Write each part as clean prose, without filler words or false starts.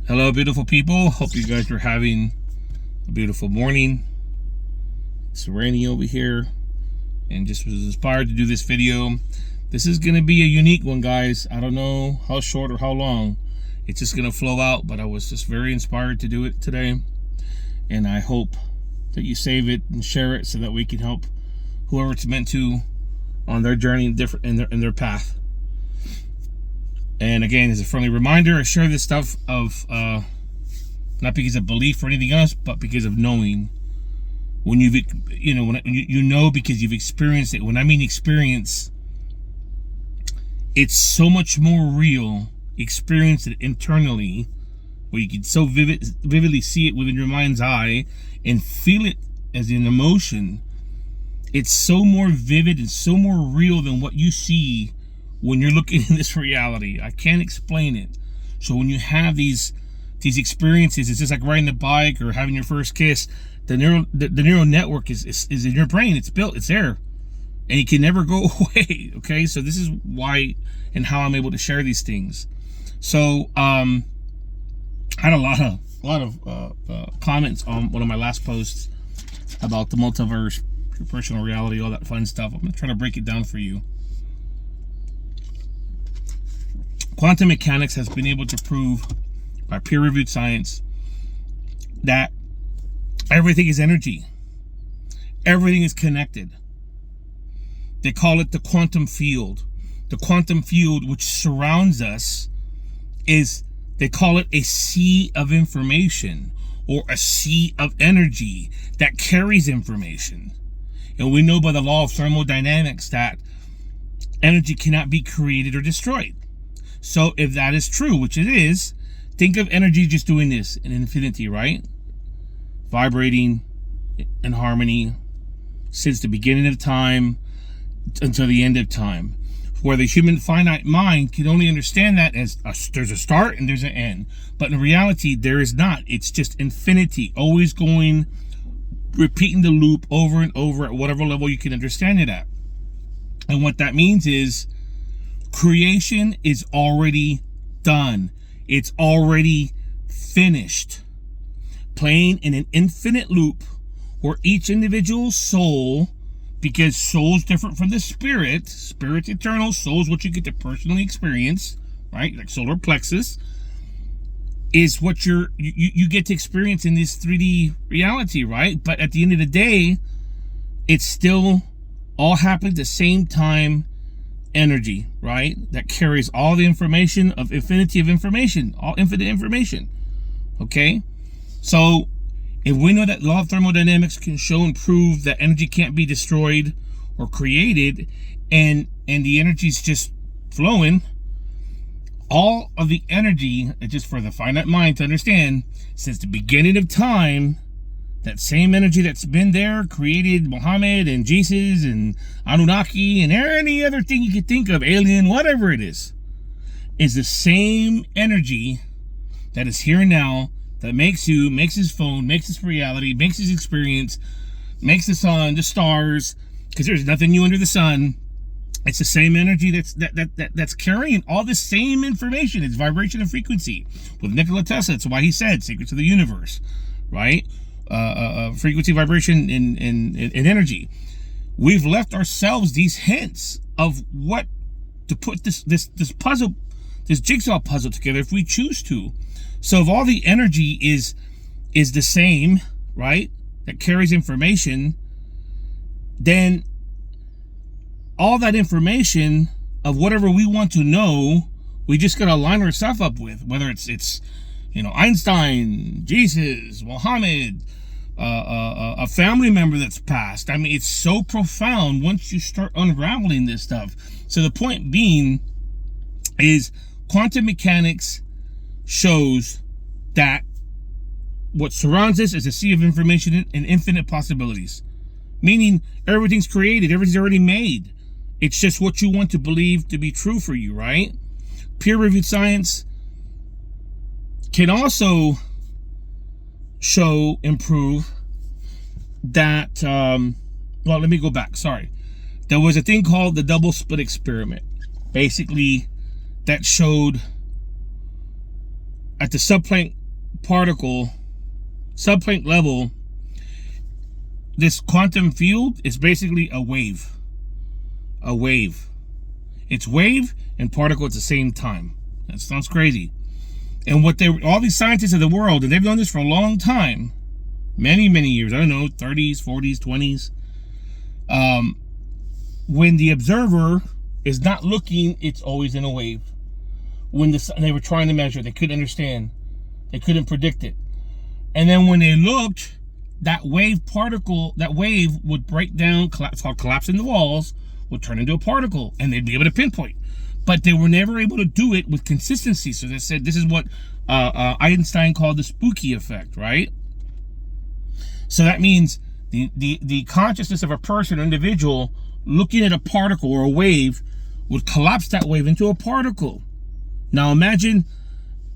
Hello, beautiful people. Hope you guys are having a beautiful morning. It's raining over here and just was inspired to do this video. This is going to be a unique one, guys. I don't know how short or how long. It's just going to flow out, but I was just very inspired to do it today. And I hope that you save it and share it so that we can help whoever it's meant to on their journey in their path. And again, as a friendly reminder, I share this stuff of not because of belief or anything else, but because of knowing. When you know because you've experienced it. When I mean experience, it's so much more real. Experience it internally, where you can so vividly see it within your mind's eye and feel it as an emotion. It's so more vivid and so more real than what you see when you're looking in this reality. I can't explain it. So when you have these experiences, it's just like riding a bike or having your first kiss. The neural network is in your brain. It's built. It's there, and it can never go away. Okay, so this is why and how I'm able to share these things. So I had a lot of comments on one of my last posts about the multiverse, your personal reality, all that fun stuff. I'm gonna try to break it down for you. Quantum mechanics has been able to prove by peer-reviewed science that everything is energy. Everything is connected. They call it the quantum field. The quantum field which surrounds us they call it a sea of information or a sea of energy that carries information. And we know by the law of thermodynamics that energy cannot be created or destroyed. So if that is true, which it is, think of energy just doing this in infinity, right? Vibrating in harmony since the beginning of time until the end of time. Where the human finite mind can only understand that as there's a start and there's an end. But in reality, there is not. It's just infinity, always going, repeating the loop over and over at whatever level you can understand it at. And what that means is creation is already done. It's already finished. Playing in an infinite loop where each individual soul, because soul's different from the spirit's eternal, soul's what you get to personally experience, right? Like solar plexus is what you get to experience in this 3D reality, right? But at the end of the day, it's still all happened at the same time. Energy, right? That carries all the information of infinity of information, all infinite information. Okay? So if we know that law of thermodynamics can show and prove that energy can't be destroyed or created, and the energy's just flowing, all of the energy, just for the finite mind to understand, since the beginning of time, that same energy that's been there, created Muhammad and Jesus and Anunnaki and any other thing you could think of, alien, whatever it is the same energy that is here now, that makes you, makes his phone, makes his reality, makes his experience, makes the sun, the stars, because there's nothing new under the sun. It's the same energy that's carrying all the same information. It's vibration and frequency. With Nikola Tesla, that's why he said secrets of the universe, right? Frequency, vibration, and energy. We've left ourselves these hints of what to put this puzzle, this jigsaw puzzle together if we choose to. So if all the energy is the same, right, that carries information, then all that information of whatever we want to know, we just gotta line ourselves up with, whether it's Einstein, Jesus, Muhammad, a family member that's passed. I mean, it's so profound once you start unraveling this stuff. So the point being is quantum mechanics shows that what surrounds us is a sea of information and infinite possibilities. Meaning everything's created, everything's already made. It's just what you want to believe to be true for you, right? Peer-reviewed science can also show and prove that, well, let me go back, sorry. There was a thing called the double split experiment. Basically, that showed at the subplank particle, subplane level, this quantum field is basically a wave. A wave. It's wave and particle at the same time. That sounds crazy. And what all these scientists of the world, and they've done this for a long time, many years, I don't know, 30s, 40s, 20s. When the observer is not looking, it's always in a wave. When they were trying to measure, they couldn't understand. They couldn't predict it. And then when they looked, that wave would break down, it's called collapsing the walls, would turn into a particle, and they'd be able to pinpoint. But they were never able to do it with consistency. So they said this is what Einstein called the spooky effect, right? So that means the consciousness of a person or individual looking at a particle or a wave would collapse that wave into a particle. Now imagine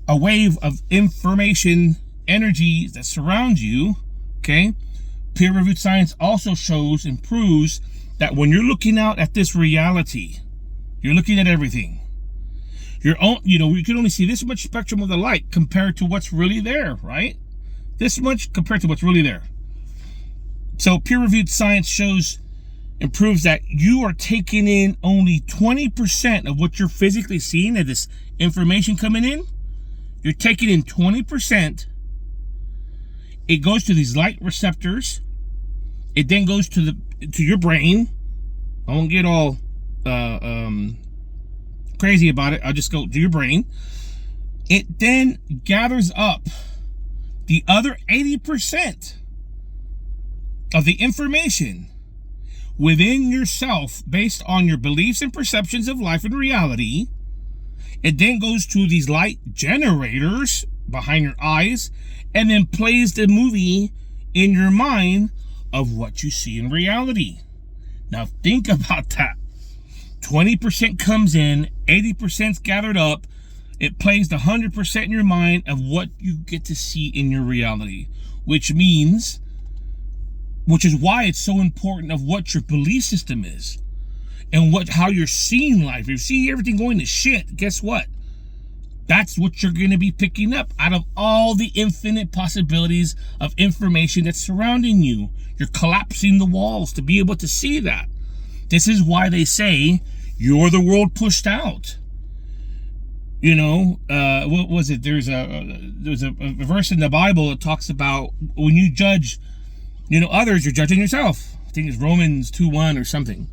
a wave of information, energy that surrounds you, okay? Peer-reviewed science also shows and proves that when you're looking out at this reality, you're looking at everything. You can only see this much spectrum of the light compared to what's really there, right? This much compared to what's really there. So peer-reviewed science shows and proves that you are taking in only 20% of what you're physically seeing, of this information coming in. You're taking in 20%. It goes to these light receptors. It then goes to your brain. I won't get all crazy about it. I'll just go to your brain. It then gathers up the other 80% of the information within yourself based on your beliefs and perceptions of life and reality. It then goes to these light generators behind your eyes and then plays the movie in your mind of what you see in reality. Now think about that. 20% comes in, 80%'s gathered up. It plays the 100% in your mind of what you get to see in your reality, which is why it's so important of what your belief system is and how you're seeing life. If you see everything going to shit, guess what? That's what you're going to be picking up out of all the infinite possibilities of information that's surrounding you. You're collapsing the walls to be able to see that. This is why they say you're the world pushed out. What was it? There's a verse in the Bible that talks about when you judge, others, you're judging yourself. I think it's Romans 2:1 or something.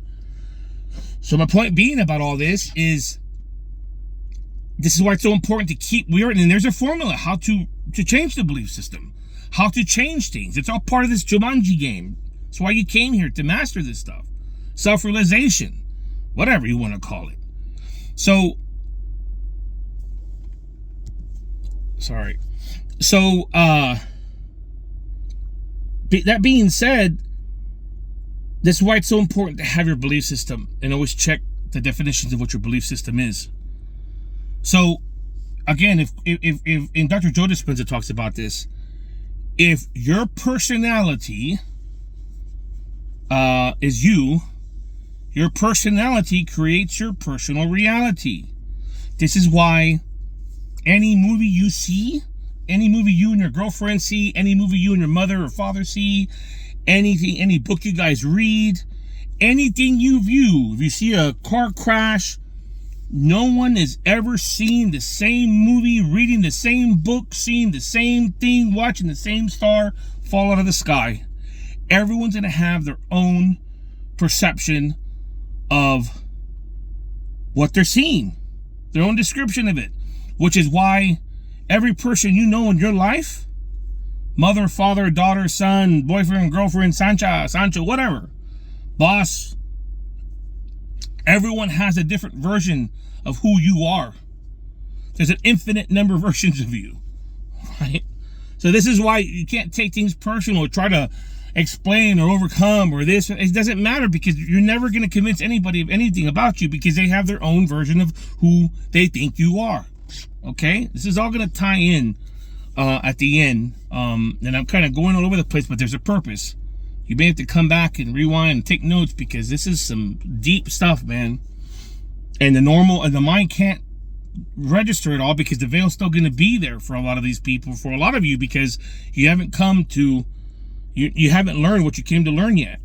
So my point being about all this is why it's so important to keep and there's a formula how to change the belief system, how to change things. It's all part of this Jumanji game. That's why you came here, to master this stuff. Self-realization, whatever you want to call it. So that being said, this is why it's so important to have your belief system and always check the definitions of what your belief system is. So again, if and Dr. Joe Dispenza talks about this, if your personality is your personality creates your personal reality. This is why any movie you see, any movie you and your girlfriend see, any movie you and your mother or father see, any book you guys read, anything you view, if you see a car crash, no one has ever seen the same movie, reading the same book, seeing the same thing, watching the same star fall out of the sky. Everyone's going to have their own perception of what they're seeing, their own description of it, which is why every person you know in your life, mother, father, daughter, son, boyfriend, girlfriend, Sancho, whatever, boss, everyone has a different version of who you are. There's an infinite number of versions of you, right? So this is why you can't take things personal or try to explain or overcome or this. It doesn't matter, because you're never going to convince anybody of anything about you, because they have their own version of who they think you are. Okay? This is all going to tie in at the end. And I'm kind of going all over the place, but there's a purpose. You may have to come back and rewind and take notes, because this is some deep stuff, man. And the mind can't register it all, because the veil's still going to be there for a lot of these people, for a lot of you, because you haven't come to, you haven't learned what you came to learn yet.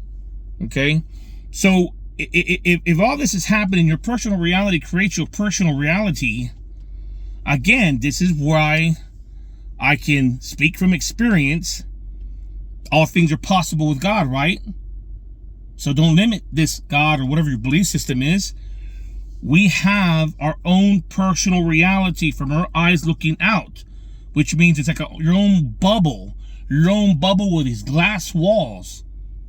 Okay? So if all this is happening, your personal reality creates your personal reality. Again, this is why I can speak from experience. All things are possible with God, right? So don't limit this God or whatever your belief system is. We have our own personal reality from our eyes looking out, which means it's like your own bubble with these glass walls.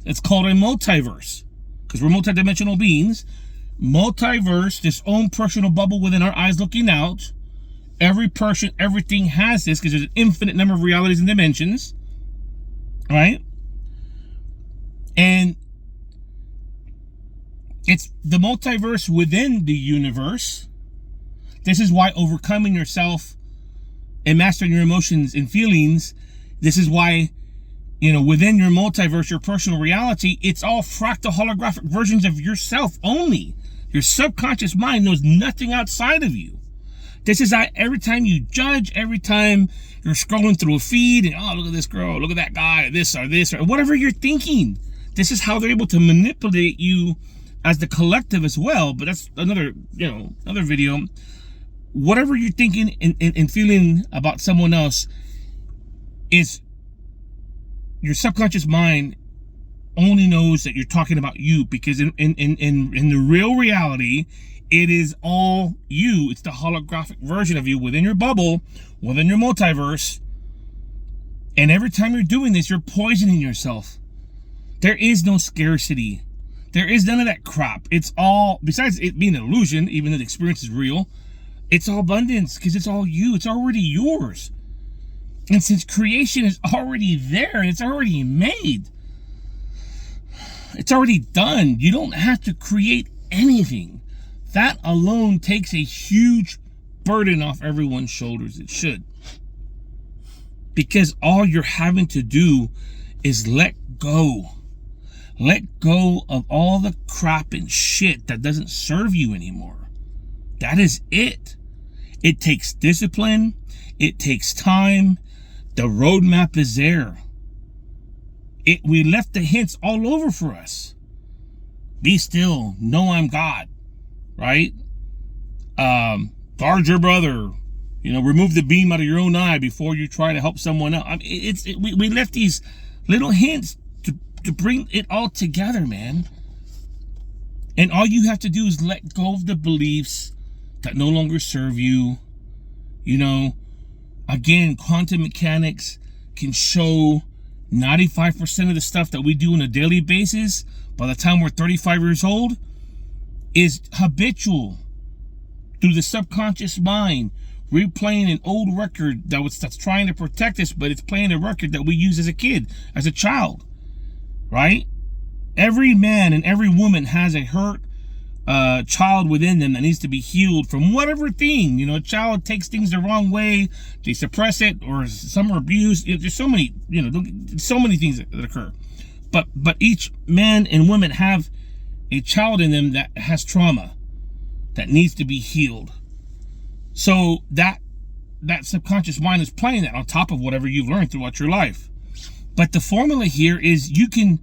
It's called a multiverse, because we're multidimensional beings. Multiverse, this own personal bubble within our eyes looking out. Every person, everything has this, because there's an infinite number of realities and dimensions, right? And it's the multiverse within the universe. This is why overcoming yourself and mastering your emotions and feelings, this is why, within your multiverse, your personal reality, it's all fractal holographic versions of yourself only. Your subconscious mind knows nothing outside of you. This is how every time you judge, every time you're scrolling through a feed and, oh, look at this girl, look at that guy, or this, or whatever you're thinking. This is how they're able to manipulate you as the collective as well. But that's another video. Whatever you're thinking and feeling about someone else is your subconscious mind only knows that you're talking about you, because in the real reality, it is all you. It's the holographic version of you within your bubble, within your multiverse. And every time you're doing this, you're poisoning yourself. There is no scarcity. There is none of that crap. It's all, besides it being an illusion, even though the experience is real, it's all abundance, because it's all you. It's already yours. And since creation is already there and it's already made, it's already done. You don't have to create anything. That alone takes a huge burden off everyone's shoulders. It should. Because all you're having to do is let go. Let go of all the crap and shit that doesn't serve you anymore. That is it. It takes discipline. It takes time. The roadmap is there. We left the hints all over for us. Be still. Know I'm God. Right? Guard your brother. Remove the beam out of your own eye before you try to help someone else. We left these little hints to bring it all together, man. And all you have to do is let go of the beliefs that no longer serve you. Again, quantum mechanics can show 95% of the stuff that we do on a daily basis by the time we're 35 years old is habitual through the subconscious mind, replaying an old record that's trying to protect us, but it's playing a record that we used as a kid, as a child, right? Every man and every woman has a hurt child within them that needs to be healed from whatever thing. A child takes things the wrong way, they suppress it, or some are abused. There's so many, so many things that occur. But each man and woman have a child in them that has trauma that needs to be healed. So that subconscious mind is playing that on top of whatever you've learned throughout your life. But the formula here is you can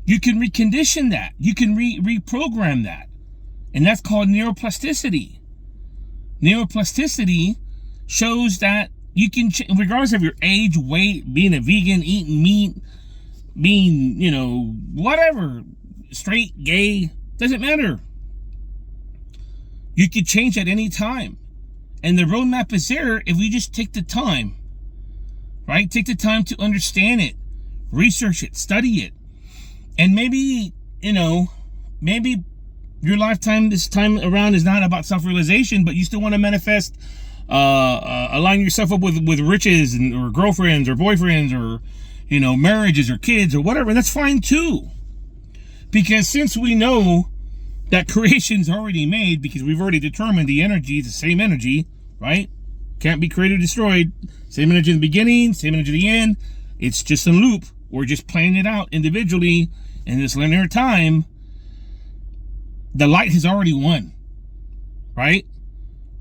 recondition that. You can reprogram that. And that's called neuroplasticity. Neuroplasticity shows that you can, regardless of your age, weight, being a vegan, eating meat, being, whatever, straight, gay, doesn't matter. You could change at any time. And the roadmap is there if we just take the time, right? Take the time to understand it, research it, study it. And maybe, maybe your lifetime this time around is not about self-realization, but you still want to manifest, align yourself up with riches or girlfriends or boyfriends or, marriages or kids or whatever. And that's fine too. Because since we know that creation's already made, because we've already determined the energy is the same energy, right? Can't be created or destroyed. Same energy in the beginning, same energy at the end. It's just a loop. We're just playing it out individually in this linear time. The light has already won, right?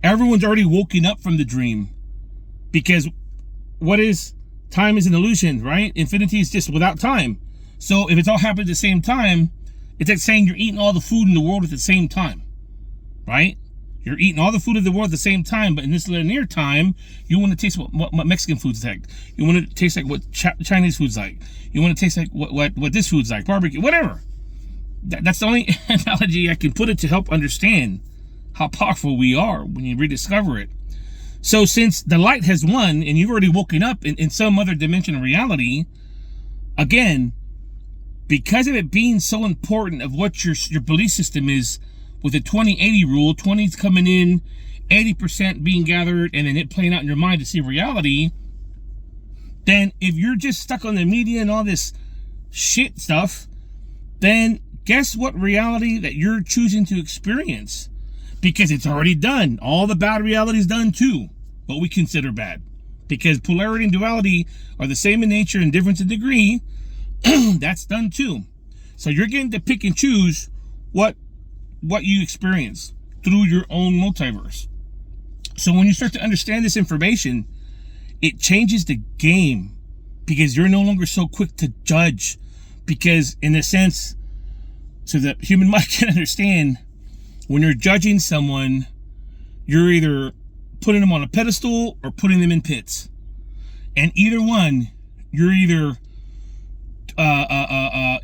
Everyone's already woken up from the dream, because what is time is an illusion, right? Infinity is just without time. So if it's all happening at the same time, it's like saying you're eating all the food in the world at the same time, right? You're eating all the food of the world at the same time, but in this linear time, you want to taste what Mexican food's like. You want to taste like what Chinese food's like. You want to taste like what this food's like, barbecue, whatever. That's the only analogy I can put it to help understand how powerful we are when you rediscover it. So since the light has won and you've already woken up in some other dimension of reality, again, because of it being so important of what your belief system is, with the 20-80 rule, 20's coming in, 80% being gathered, and then it playing out in your mind to see reality, then if you're just stuck on the media and all this shit stuff, then guess what reality that you're choosing to experience? Because it's already done. All the bad reality is done too, what we consider bad. Because polarity and duality are the same in nature and difference in degree. That's done too. So you're getting to pick and choose what you experience through your own multiverse. So when you start to understand this information, it changes the game, because you're no longer so quick to judge. Because in a sense, so that human mind can understand, when you're judging someone, you're either putting them on a pedestal or putting them in pits. And either one, you're either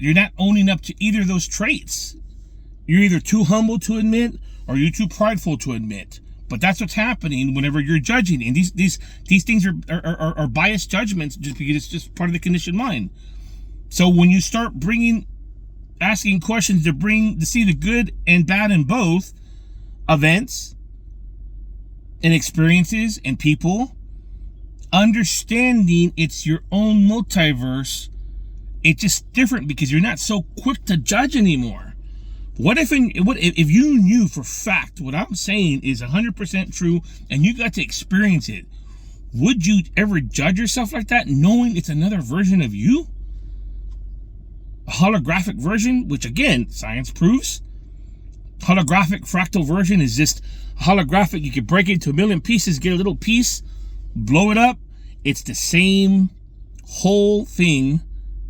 you're not owning up to either of those traits. You're either too humble to admit, or you're too prideful to admit. But that's what's happening whenever you're judging. And these things are biased judgments, just because it's just part of the conditioned mind. So when you start asking questions to see the good and bad in both events and experiences and people, understanding it's your own multiverse, it's just different because you're not so quick to judge anymore. What if you knew for fact what I'm saying is 100% true and you got to experience it? Would you ever judge yourself like that, knowing it's another version of you? A holographic version, which again, science proves. Holographic fractal version is just holographic. You could break it into a million pieces, get a little piece, blow it up. It's the same whole thing,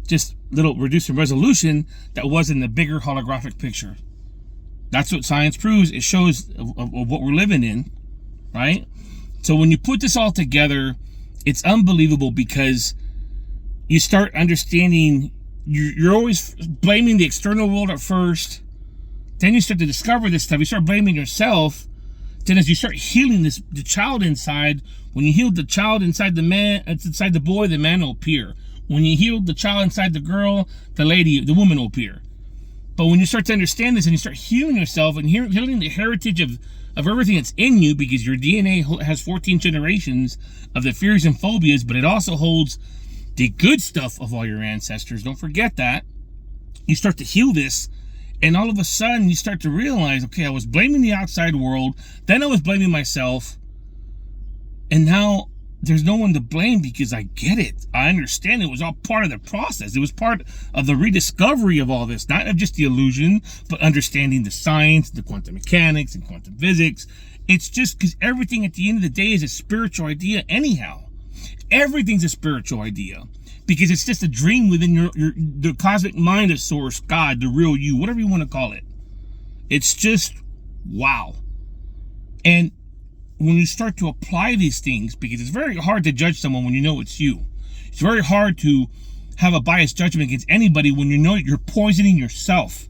just little reduced in resolution that was in the bigger holographic picture. That's what science proves. It shows of what we're living in, right? So when you put this all together, it's unbelievable, because you start understanding you're always blaming the external world at first. Then you start to discover this stuff. You start blaming yourself. Then as you start healing the child inside, when you heal the child inside the boy, the man will appear. When you heal the child inside the girl, the woman will appear. But when you start to understand this and you start healing yourself and healing the heritage of everything that's in you, because your DNA has 14 generations of the fears and phobias, but it also holds the good stuff of all your ancestors. Don't forget that. You start to heal this, and all of a sudden you start to realize, okay, I was blaming the outside world, then I was blaming myself, and now there's no one to blame, because I get it. I understand it was all part of the process. It was part of the rediscovery of all this, not of just the illusion, but understanding the science, the quantum mechanics and quantum physics. It's just because everything at the end of the day is a spiritual idea anyhow. Everything's a spiritual idea, because it's just a dream within the cosmic mind of source, God, the real you, whatever you want to call it. It's just wow. And when you start to apply these things, because it's very hard to judge someone when you know it's you. It's very hard to have a biased judgment against anybody when you know you're poisoning yourself.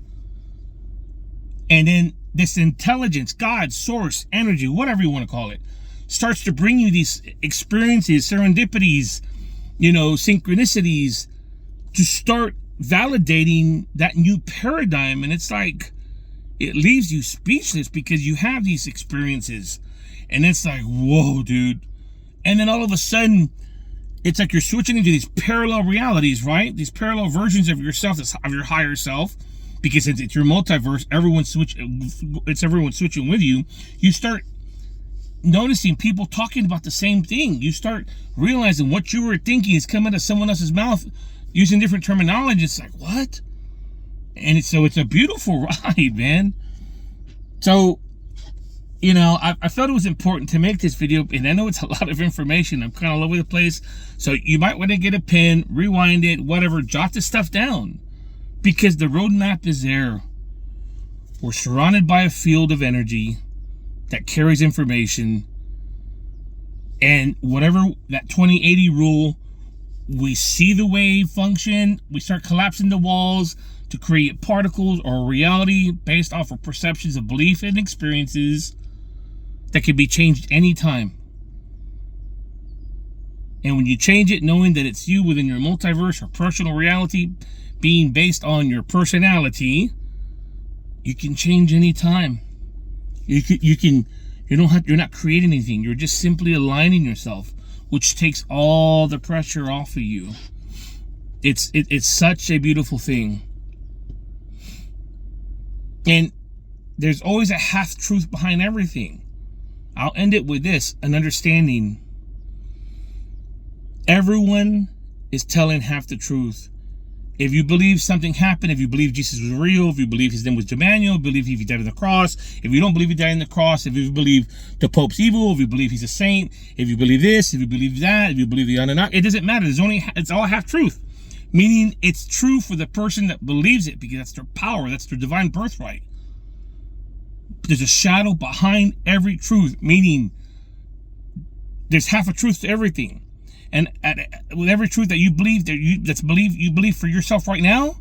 And then this intelligence, God, source, energy, whatever you want to call it, starts to bring you these experiences, serendipities, synchronicities, to start validating that new paradigm. And it's like, it leaves you speechless, because you have these experiences and it's like, whoa, dude. And then all of a sudden, it's like you're switching into these parallel realities, right? These parallel versions of yourself, of your higher self, because it's your multiverse. Everyone's switching with you. You start noticing people talking about the same thing. You start realizing what you were thinking is coming out of someone else's mouth using different terminology. It's like, what? And it's a beautiful ride, man. So you know, I felt it was important to make this video, and I know it's a lot of information. I'm kind of all over the place. So you might want to get a pen, rewind it, whatever, jot this stuff down, because the roadmap is there. We're surrounded by a field of energy that carries information, and whatever that 2080 rule, we see the wave function, we start collapsing the walls to create particles or reality based off of perceptions of belief and experiences that can be changed anytime. And when you change it, knowing that it's you within your multiverse or personal reality being based on your personality, you can change anytime. You're not creating anything. You're just simply aligning yourself, which takes all the pressure off of you. It's such a beautiful thing. And there's always a half truth behind everything. I'll end it with this, an understanding. Everyone is telling half the truth. If you believe something happened, if you believe Jesus was real, if you believe his name was Jumanji, believe he died on the cross, if you don't believe he died on the cross, if you believe the Pope's evil, if you believe he's a saint, if you believe this, if you believe that, if you believe the Unedited, it doesn't matter. It's all half truth. Meaning it's true for the person that believes it, because that's their power, that's their divine birthright. There's a shadow behind every truth, meaning there's half a truth to everything. And with every truth that you believe, you believe for yourself right now,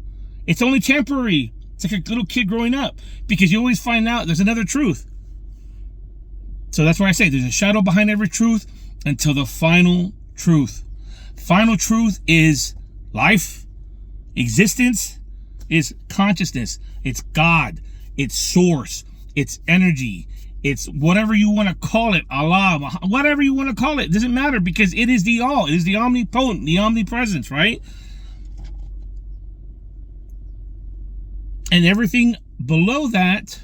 it's only temporary. It's like a little kid growing up, because you always find out there's another truth. So that's why I say there's a shadow behind every truth until the final truth. Final truth is life, existence, is consciousness. It's God, it's source, it's energy, it's whatever you want to call it, Allah, whatever you want to call it. It doesn't matter, because it is the all. It is the omnipotent, the omnipresence, right? And everything below that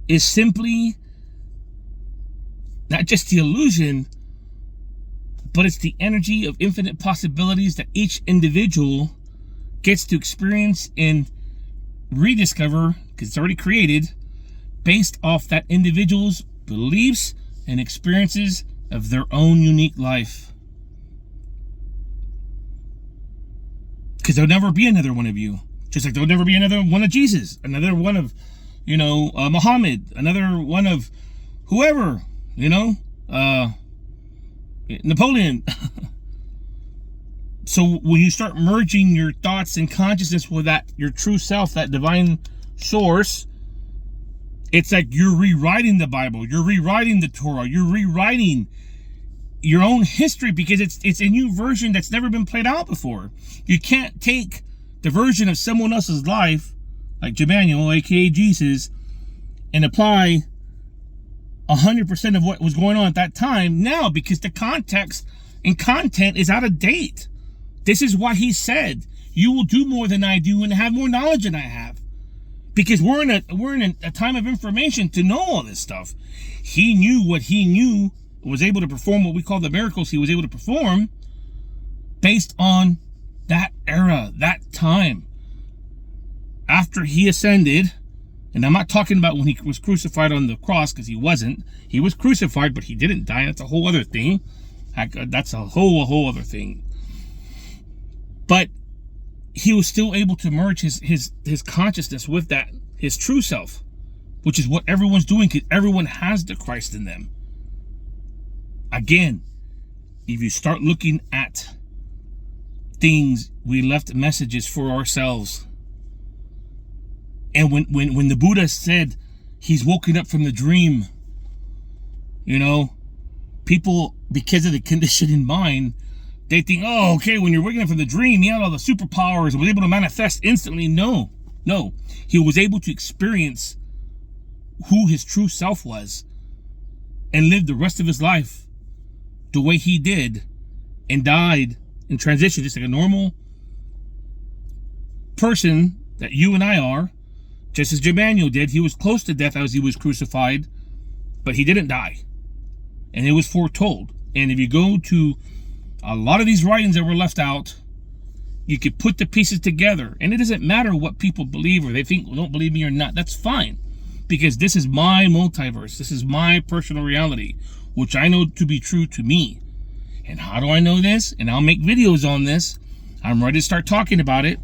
is simply not just the illusion, but it's the energy of infinite possibilities that each individual gets to experience and rediscover, because it's already created, based off that individual's beliefs and experiences of their own unique life. Because there'll never be another one of you. Just like there'll never be another one of Jesus, another one of, Muhammad, another one of whoever, Napoleon. So when you start merging your thoughts and consciousness with that, your true self, that divine source, it's like you're rewriting the Bible, you're rewriting the Torah, you're rewriting your own history, because it's a new version that's never been played out before. You can't take the version of someone else's life, like Jumanji, aka Jesus, and apply 100% of what was going on at that time now, because the context and content is out of date. This is why he said, you will do more than I do and have more knowledge than I have. Because we're in a time of information to know all this stuff. He knew what he knew, was able to perform what we call the miracles he was able to perform based on that era, that time. After he ascended, and I'm not talking about when he was crucified on the cross, because he wasn't. He was crucified, but he didn't die. That's a whole other thing. That's a whole other thing. But he was still able to merge his consciousness with that, his true self, which is what everyone's doing, because everyone has the Christ in them. Again, if you start looking at things, we left messages for ourselves. And when the Buddha said he's woken up from the dream, people, because of the conditioned mind, they think, oh, okay, when you're waking up from the dream, he had all the superpowers and was able to manifest instantly. No. He was able to experience who his true self was and live the rest of his life the way he did, and died and transitioned just like a normal person that you and I are, just as Jumanji did. He was close to death as he was crucified, but he didn't die. And it was foretold. And if you go to a lot of these writings that were left out, you could put the pieces together. And it doesn't matter what people believe or they think, well, don't believe me or not. That's fine. because this is my multiverse. This is my personal reality, which I know to be true to me. And how do I know this? And I'll make videos on this. I'm ready to start talking about it.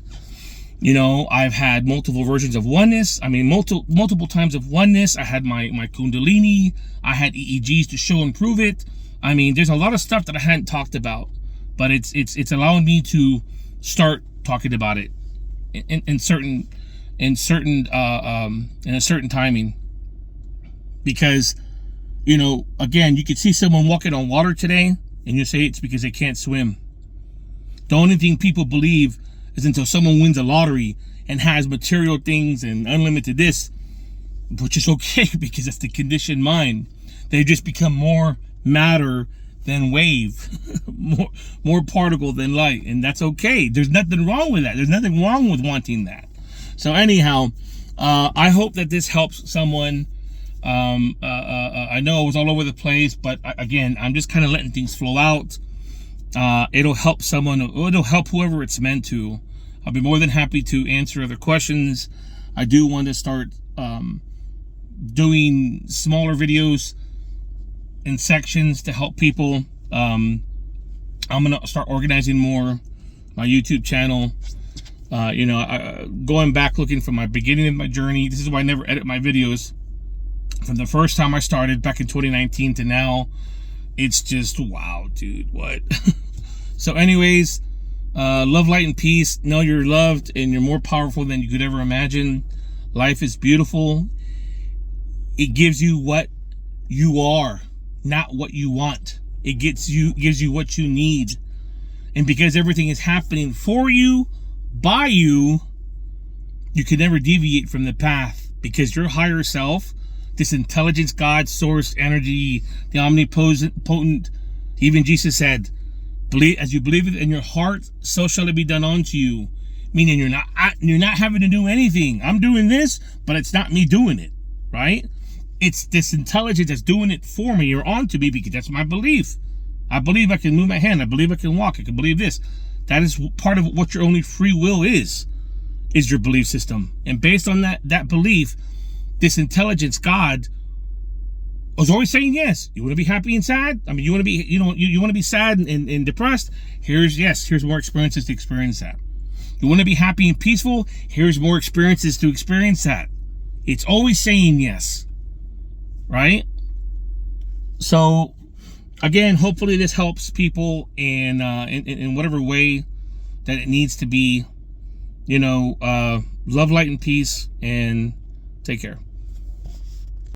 You know, I've had multiple versions of oneness. I mean, multiple times of oneness. I had my Kundalini. I had EEGs to show and prove it. I mean, there's a lot of stuff that I hadn't talked about, but it's allowing me to start talking about it in a certain timing. Because, you know, again, you could see someone walking on water today, and you say it's because they can't swim. The only thing people believe is until someone wins a lottery and has material things and unlimited this, which is okay because that's the conditioned mind. They just become more matter than wave, more particle than light, and that's okay. There's nothing wrong with that. There's nothing wrong with wanting that. So anyhow, I hope that this helps someone. I know it was all over the place, but again, I'm just kind of letting things flow out. It'll help someone. It'll help whoever it's meant to. I'll be more than happy to answer other questions. I do want to start doing smaller videos in sections to help people. I'm gonna start organizing more my YouTube channel. You know, going back looking from my beginning of my journey. This is why I never edit my videos. From the first time I started back in 2019 to now, it's just wow, dude, what? So anyways, love, light, and peace. Know you're loved and you're more powerful than you could ever imagine. Life is beautiful. It gives you what you are, not what you want. It gives you what you need. And because everything is happening for you, by you, you can never deviate from the path, because your higher self, this intelligence, God, source, energy, the omnipotent, even Jesus said, believe, as you believe it in your heart, so shall it be done unto you. Meaning you're not having to do anything. I'm doing this, but it's not me doing it, right? It's this intelligence that's doing it for me or onto me, because that's my belief. I believe I can move my hand. I believe I can walk. I can believe this. That is part of what your only free will is your belief system. And based on that belief, this intelligence, God, was always saying yes. You want to be happy and sad? I mean, you want to be, you want to be sad and depressed? Here's more experiences to experience that. You want to be happy and peaceful? Here's more experiences to experience that. It's always saying yes, right? So, again, hopefully this helps people in whatever way that it needs to be. You know, love, light, and peace, and take care.